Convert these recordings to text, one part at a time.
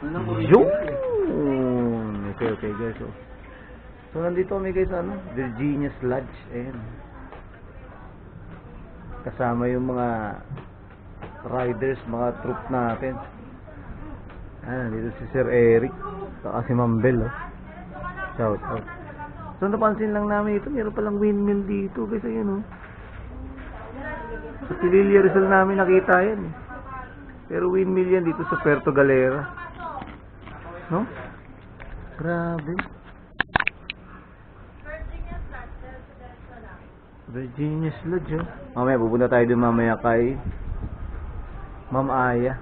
Yun! Okay guys. So nandito kami guys Virginia's Lodge. Ayan. Kasama yung mga riders, mga troop natin. Dito si Sir Eric. Saka si Ma'am Bel. Shout out. So napansin lang namin ito, meron palang windmill dito guys. Ayan Sa Pililla Rizal namin nakita yan. Pero windmill yan dito sa Puerto Galera. No? Grabe. Virginia's Lodge. Mamaya pupunta tayo dun mamaya kay Ma'am Aya.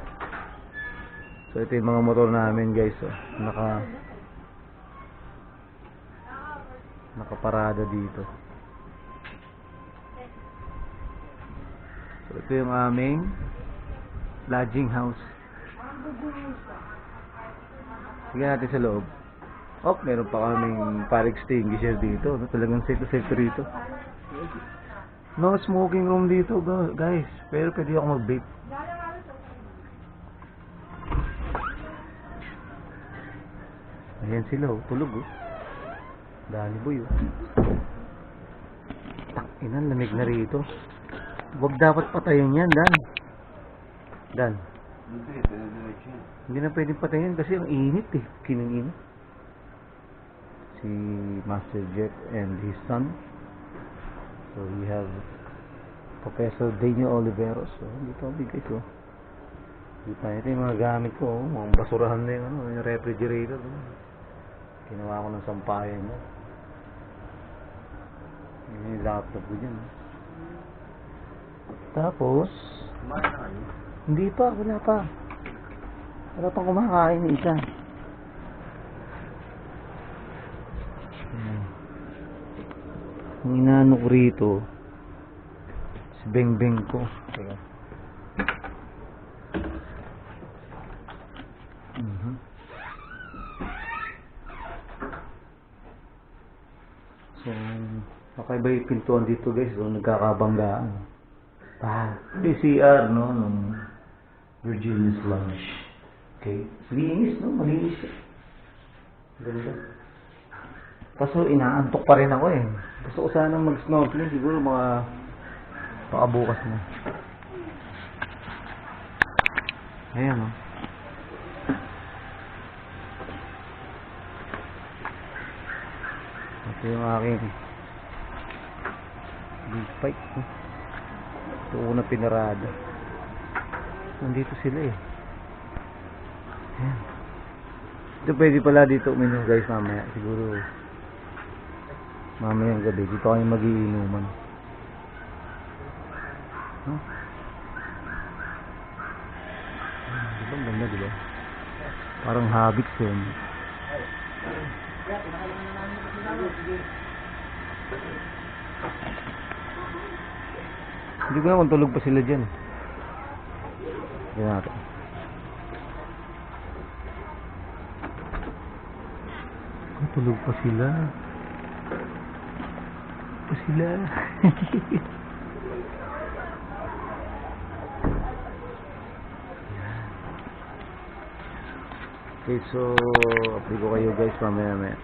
So ito yung mga motor namin guys. Nakaparada dito. So ito yung aming lodging house. Sige natin sa loob. Meron pa kaming fire extinguisher dito. Talagang safe rito. No smoking room dito guys. Pero pwede ako mag-vape. Ayan sila tulog Dali boy Takinan, lamig na rito. Huwag dapat patayin yan, Dan. Hindi na pwedeng patayin kasi ang init Kininginit. Si Master Jet and his son. So we have Professor Daniel Oliveros. So dito guys ito yung mga gamit ko mga basurahan na yung refrigerator. Ginawa ko ng sampayan niya. Yung laptop ko dyan. Tapos hindi pa, wala pang kumakain ni isa. Ang inaano ko rito si Bengbeng ko. Teka. So kakaiba yung pintuan dito guys. So nagkakabanggaan PCR nung Virginia's Lodge. Okay, linis malinis ganda. Kaso inaantok pa rin ako Gusto ko sana mag-snorkeling. Siguro baka bukas na. Ayan Ito yung aking big pipe. Ito una pinarada. Nandito sila Ayan. Ito pwede pala dito uminom guys mamaya. Siguro mamayang gabi dito kayo mag-iinuman. Diba ang ganda diba? Parang habits Hindi ko na kung tulog pa sila dyan. Yan natin. Tulog pa sila. Okay, so update ko kayo guys mamaya.